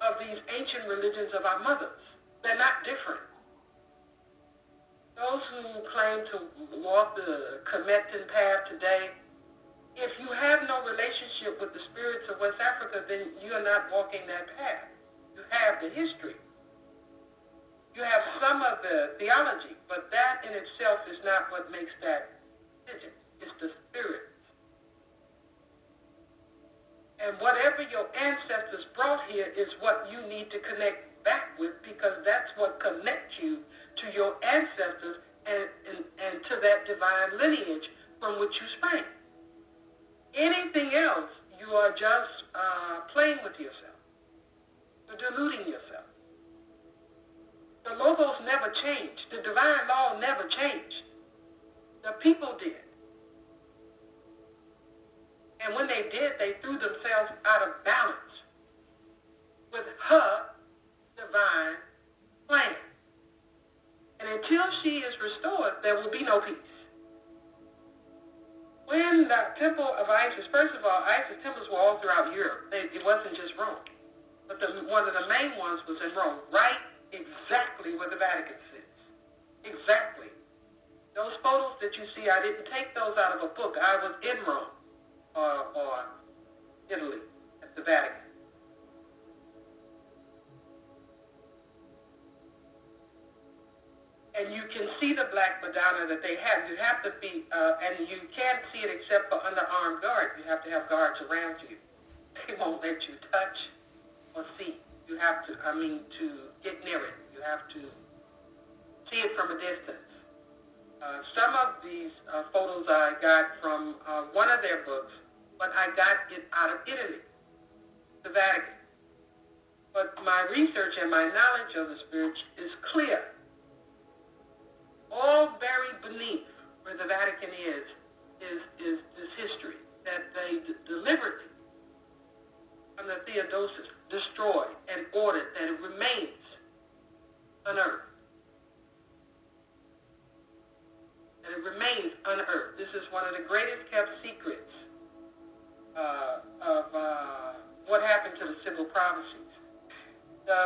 of these ancient religions of our mothers. They're not different. Those who claim to walk the Kemetan path today, if you have no relationship with the spirits of West Africa, then you are not walking that path. You have the history. You have some of the theology, but that in itself is not what makes that religion. It's the spirit. And whatever your ancestors brought here is what you need to connect back with, because that's what connects you to your ancestors and to that divine lineage from which you sprang. Anything else, you are just playing with yourself. You're deluding yourself. The logos never changed. The divine law never changed. The people did. And when they did, they threw themselves out of balance with her divine plan. And until she is restored, there will be no peace. When the temple of Isis, first of all, Isis temples were all throughout Europe. It wasn't just Rome. But one of the main ones was in Rome, right exactly where the Vatican sits. Exactly. Those photos that you see, I didn't take those out of a book. I was in Rome or Italy at the Vatican. And you can see the Black Madonna that they have. You have to be, and you can't see it except for underarmed guards. You have to have guards around you. They won't let you touch or see. You have to, to get near it. You have to see it from a distance. Some of these photos I got from one of their books, but I got it out of Italy, the Vatican. But my research and my knowledge of the spirit is clear. All buried beneath where the Vatican is this history that they deliberately, under Theodosius, destroyed and ordered that it remains unearthed. That it remains unearthed. This is one of the greatest kept secrets of what happened to the Sibyl prophecies.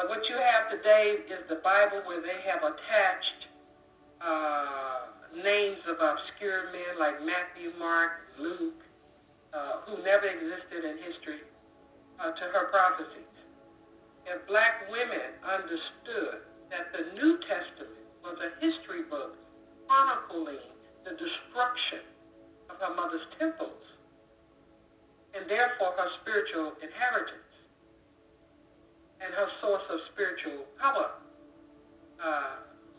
What you have today is the Bible, where they have attached names of obscure men like Matthew, Mark, Luke, who never existed in history, to her prophecies. If Black women understood that the New Testament was a history book chronicling the destruction of her mother's temples, and therefore her spiritual inheritance and her source of spiritual power,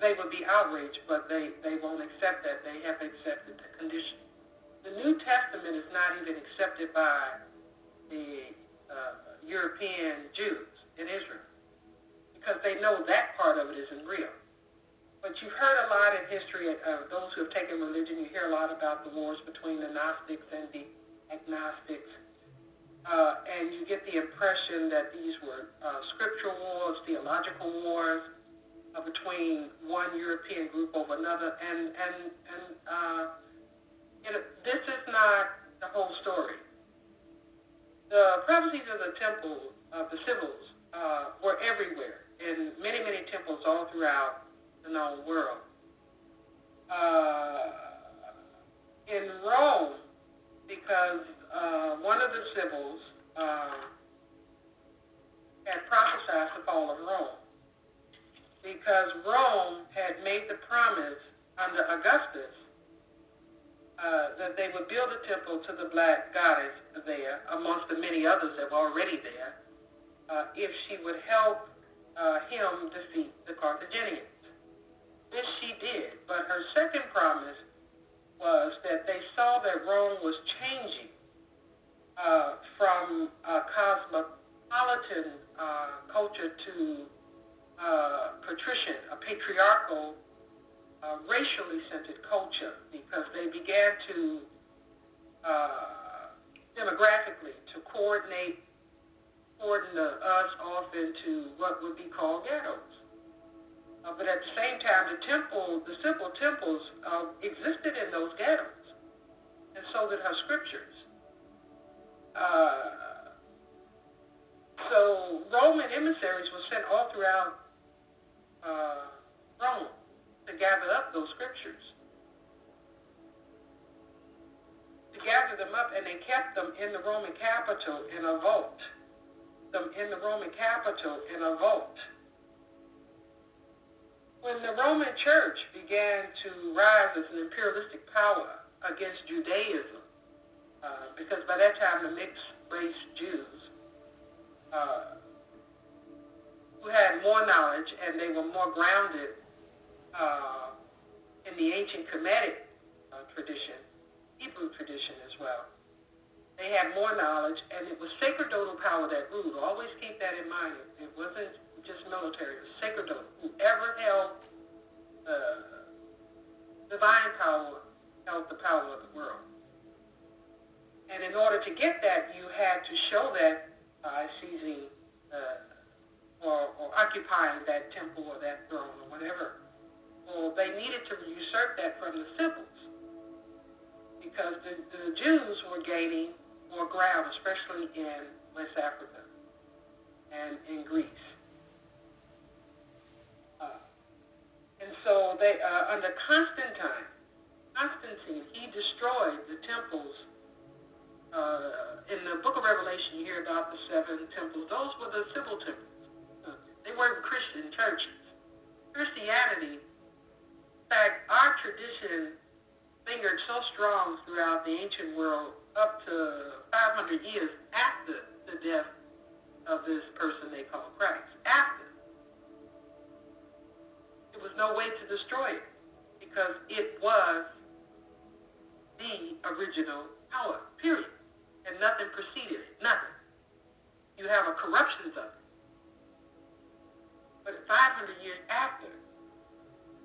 they would be outraged, but they won't accept that. They have accepted the condition. The New Testament is not even accepted by the European Jews in Israel, because they know that part of it isn't real. But you've heard a lot in history, those who have taken religion, you hear a lot about the wars between the Gnostics and the agnostics. And you get the impression that these were scriptural wars, theological wars, between one European group over another, and this is not the whole story. The prophecies of the temple, of the Sibyls, were everywhere, in many, many temples all throughout the known world. In Rome, because one of the Sibyls had prophesied the fall of Rome, because Rome had made the promise under Augustus that they would build a temple to the Black goddess there, amongst the many others that were already there, if she would help him defeat the Carthaginians. This she did, but her second promise was that they saw that Rome was changing from a cosmopolitan culture to patrician, a patriarchal, racially centered culture, because they began to demographically to cordon us off into what would be called ghettos. But at the same time, the simple temples existed in those ghettos, and so did her scriptures. So Roman emissaries were sent all throughout Rome to gather up those scriptures, to gather them up, and they kept them in the Roman capital in a vault. When the Roman Church began to rise as an imperialistic power against Judaism, because by that time the mixed-race Jews, who had more knowledge and they were more grounded in the ancient Kemetic tradition, Hebrew tradition as well. They had more knowledge, and it was sacerdotal power that ruled. Always keep that in mind. It wasn't just military. It was sacerdotal. Whoever held divine power held the power of the world. And in order to get that, you had to show that by seizing or occupying that temple or that throne or whatever. Well, they needed to usurp that from the Sibyls, because the Jews were gaining more ground, especially in West Africa and in Greece. And so they, under Constantine, he destroyed the temples. In the book of Revelation, you hear about the 7 temples. Those were the Sibyl temples. They weren't Christian churches. Christianity, in fact, our tradition lingered so strong throughout the ancient world up to 500 years after the death of this person they call Christ. After. There was no way to destroy it, because it was the original power, period. And nothing preceded it, nothing. You have a corruption of it. But 500 years after,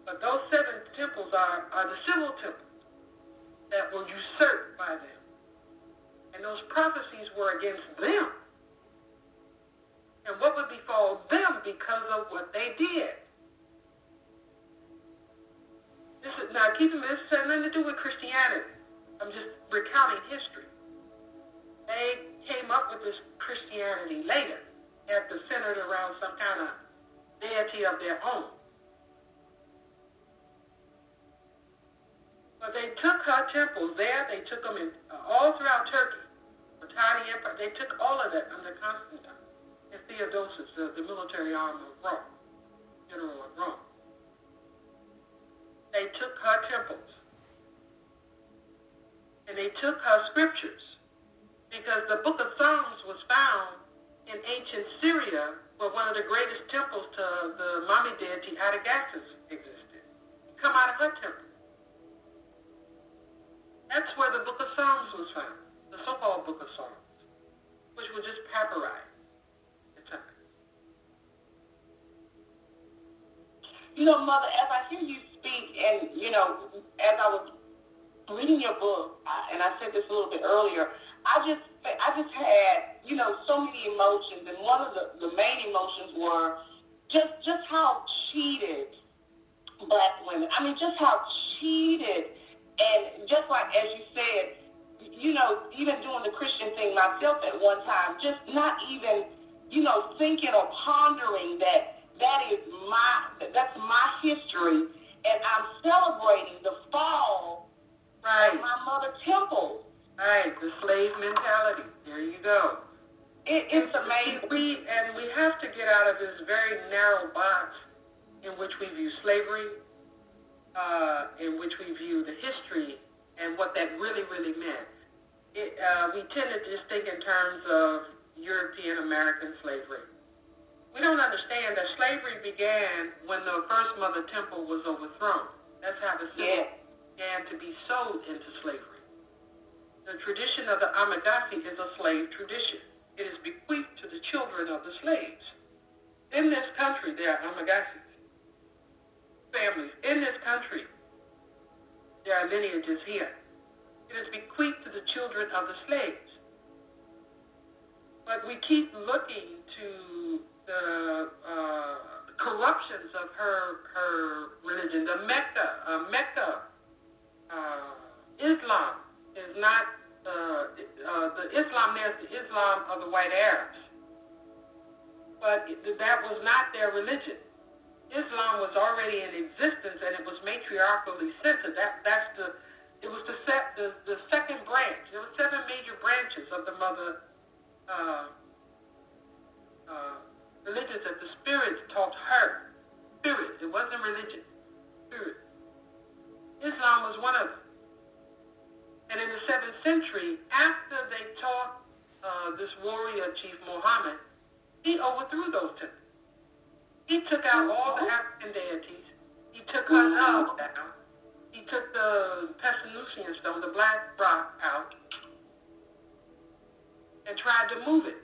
but those 7 temples are the civil temples that were usurped by them. And those prophecies were against them. And what would befall them because of what they did. Now keep in mind, this has nothing to do with Christianity. I'm just recounting history. They came up with this Christianity later, after centered around some kind of deity of their own. But they took her temples there, they took them in, all throughout Turkey, the tiny empire. They took all of that under Constantine and Theodosius, the military arm of Rome, general of Rome. They took her temples, and they took her scriptures, because the book of Psalms was found in ancient Syria, where one of the greatest temples to the Mami deity, Atagassus, existed. Come out of her temple. That's where the book of Psalms was found, the so-called book of Psalms, which was just papyri at the time. You know, Mother, as I hear you speak, and, you know, as I was reading your book, and I said this a little bit earlier, I just had, you know, so many emotions, and one of the main emotions were just how cheated Black women, I mean, just how cheated, and just like, as you said, you know, even doing the Christian thing myself at one time, just not even, you know, thinking or pondering that's my history, and I'm celebrating the fall of my mother temple. Right, the slave mentality. There you go. It's amazing. We have to get out of this very narrow box in which we view slavery, in which we view the history and what that really, really meant. We tend to just think in terms of European American slavery. We don't understand that slavery began when the first Mother Temple was overthrown. That's how the Sibyls began to be sold into slavery. The tradition of the Amagasi is a slave tradition. It is bequeathed to the children of the slaves. In this country, there are Amagasis, families. In this country, there are lineages here. It is bequeathed to the children of the slaves. But we keep looking to the corruptions of her religion. The Mecca, Islam is not the Islam there is the Islam of the white Arabs. but that was not their religion. Islam was already in existence, and it was matriarchally centered. It was the second branch. There were 7 major branches of the mother religions that the spirits taught her. Spirit. It wasn't religion. Spirit. Islam was one of them. And in the 7th century, after they taught this warrior chief Muhammad, he overthrew those temples. He took out all the African deities. He took Hazal down. He took the Pessinousian stone, the black rock, out and tried to move it.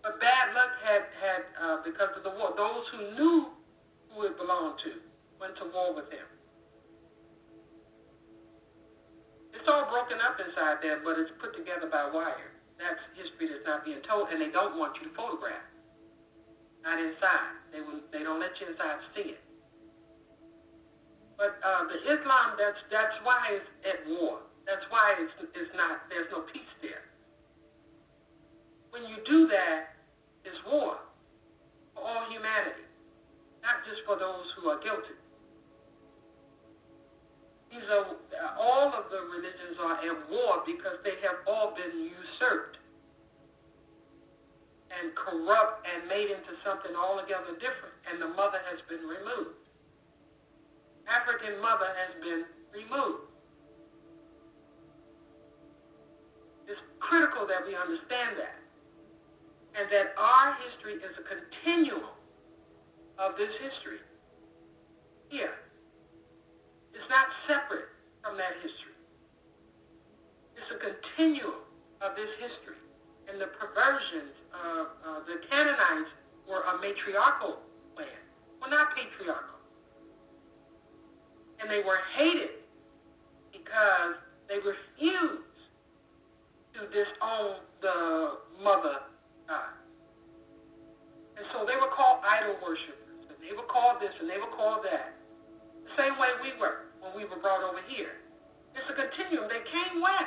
But bad luck had because of the war. Those who knew who it belonged to went to war with him. It's all broken up inside there, but it's put together by wire. That's history that's not being told, and they don't want you to photograph. Not inside. They don't let you inside to see it. But the Islam, that's why it's at war. That's why it's not. There's no peace there. When you do that, it's war for all humanity, not just for those who are guilty. These are all of the religions are at war because they have all been usurped and corrupt and made into something altogether different, and the mother has been removed. African mother has been removed. It's critical that we understand that, and that our history is a continuum of this history. Here. It's not separate from that history. It's a continuum of this history. And the perversions, the Canaanites were a matriarchal land. Well, not patriarchal. And they were hated because they refused to disown the mother God. And so they were called idol worshipers. And they were called this and they were called that. The same way we were when we were brought over here. It's a continuum. They came west.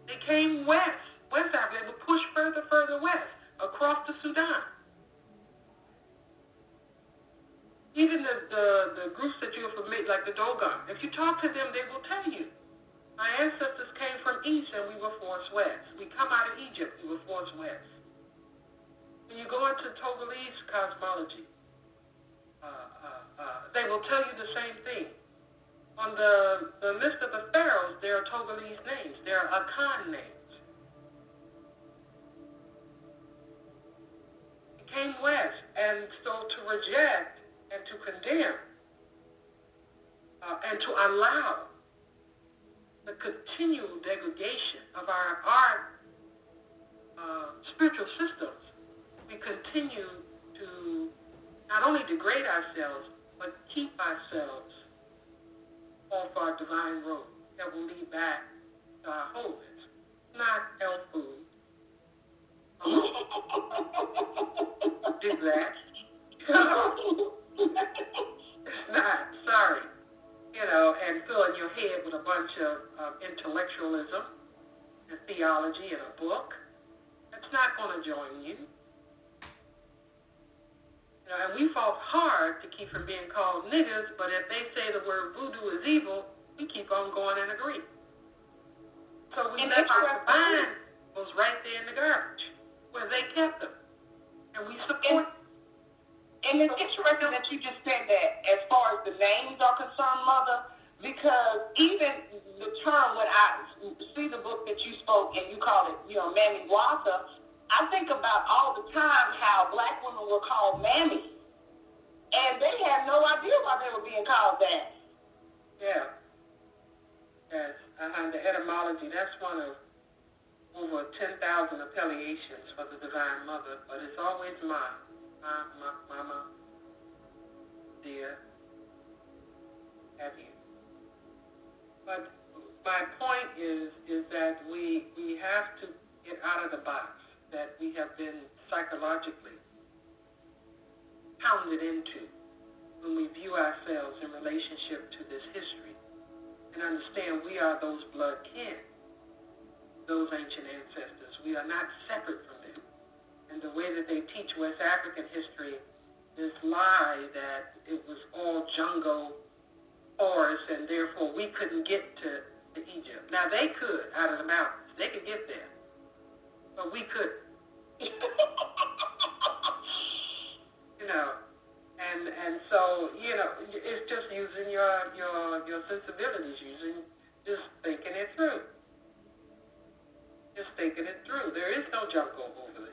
They came west. West Africa. They were pushed further west, across the Sudan. Even the groups that you're familiar, like the Dogon, if you talk to them, they will tell you, my ancestors came from east and we were forced west. We come out of Egypt, we were forced west. When you go into Togolese cosmology, they will tell you the same thing. On the list of the pharaohs, there are Togolese names. There are Akan names. He came west, and so to reject and to condemn and to allow the continual degradation of our spiritual systems, we continue to not only degrade ourselves, but keep ourselves off our divine road that will lead back to our wholeness, not health food. Do that. It's not. Sorry. And filling your head with a bunch of intellectualism and theology in a book. That's not going to join you. And we fought hard to keep from being called niggas, but if they say the word voodoo is evil, we keep on going and agree. So we left our divine was right there in the garbage, where they kept them. And we support them. And it's interesting that you just said that as far as the names are concerned, Mother, because even the term, when I see the book that you spoke and you call it, mamiwata, I think about all the time how black women were called mammy. And they had no idea why they were being called that. Yeah. Yes. The etymology, that's one of over 10,000 appellations for the Divine Mother, but it's always mama, dear, have you. But my point is that we have to get out of the box that we have been psychologically pounded into when we view ourselves in relationship to this history and understand we are those blood kin, those ancient ancestors. We are not separate from them. And the way that they teach West African history, this lie that it was all jungle forest and therefore we couldn't get to Egypt. Now they could out of the mountains. They could get there. But we couldn't. You know, and so, you know, it's just using your sensibilities, just thinking it through. Just thinking it through. There is no jungle over there.